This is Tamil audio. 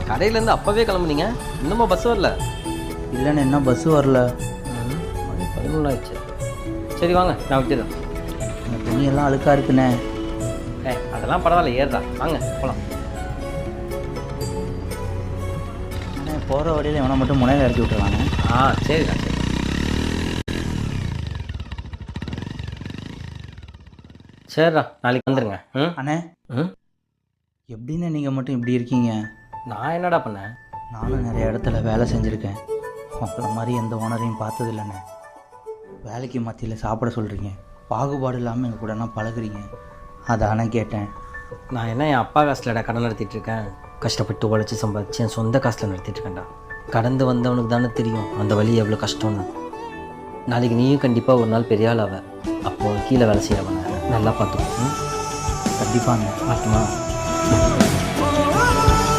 கடையிலேருந்து அப்போவே கிளம்புனீங்க, இன்னுமா பஸ் வரல? இல்லைண்ணே, இன்னும் பஸ்ஸு வரல. மணி 11 ஆயிடுச்சு. சரி வாங்க, நான் விட்டுறேன். இந்த துணியெல்லாம் அழுக்காக இருக்குண்ணே. அதெல்லாம் பரவாயில்ல, ஏறுதா, வாங்க போகலாம். அண்ணே, போகிற வழியில் இவனை மட்டும் முனையில் இறக்கி விட்டுருவாங்க. சரிண்ணா, சரி. சரிடா, நாளைக்கு வந்துடுங்க. அண்ணே, எப்படின்னு நீங்கள் மட்டும் இப்படி இருக்கீங்க? நான் என்னடா பண்ணேன்? நானும் நிறைய இடத்துல வேலை செஞ்சுருக்கேன். உங்களை மாதிரி எந்த ஓனரையும் பார்த்தது இல்லைண்ணே. வேலைக்கு மத்தியில் சாப்பிட சொல்கிறீங்க, பாகுபாடு இல்லாமல் எங்கள் கூடனா பழகுறீங்க. அதானே கேட்டேன். நான் என்ன என் அப்பா காசுலடா கடன் நடத்திட்டு இருக்கேன். கஷ்டப்பட்டு உழைச்சி சம்பாதிச்சு என் சொந்த காசில் நடத்திட்டு இருக்கேன்டா. கடந்து வந்தவனுக்கு தானே தெரியும் அந்த வழி எவ்வளோ கஷ்டம்னு. நாளைக்கு நீயும் கண்டிப்பாக ஒரு நாள் பெரிய ஆள் ஆவ. அப்போது கீழே வேலை செய்யவன நல்லா பார்த்துக்கோ. கண்டிப்பாங்க. மாட்டுமா?